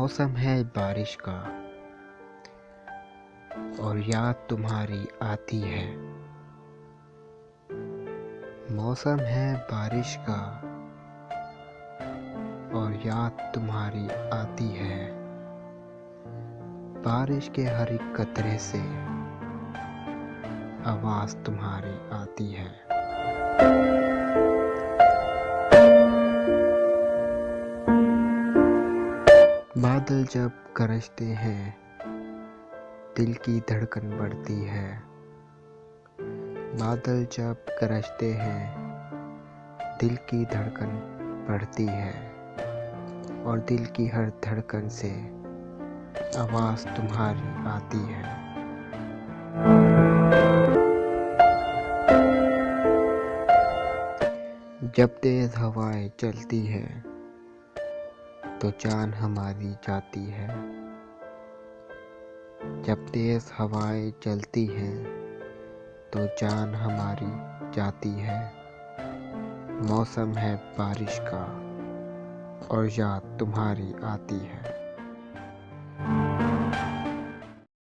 मौसम है बारिश का और याद तुम्हारी आती है। मौसम है बारिश का और याद तुम्हारी आती है। बारिश के हर एक कतरे से आवाज़ तुम्हारी आती है। बादल जब गरजते हैं दिल की धड़कन बढ़ती है। बादल जब गरजते हैं दिल की धड़कन बढ़ती है और दिल की हर धड़कन से आवाज़ तुम्हारी आती है। जब तेज़ हवाएं चलती है तो जान हमारी जाती है। जब तेज़ हवाएं चलती हैं तो जान हमारी जाती है। मौसम है बारिश का और याद तुम्हारी आती है।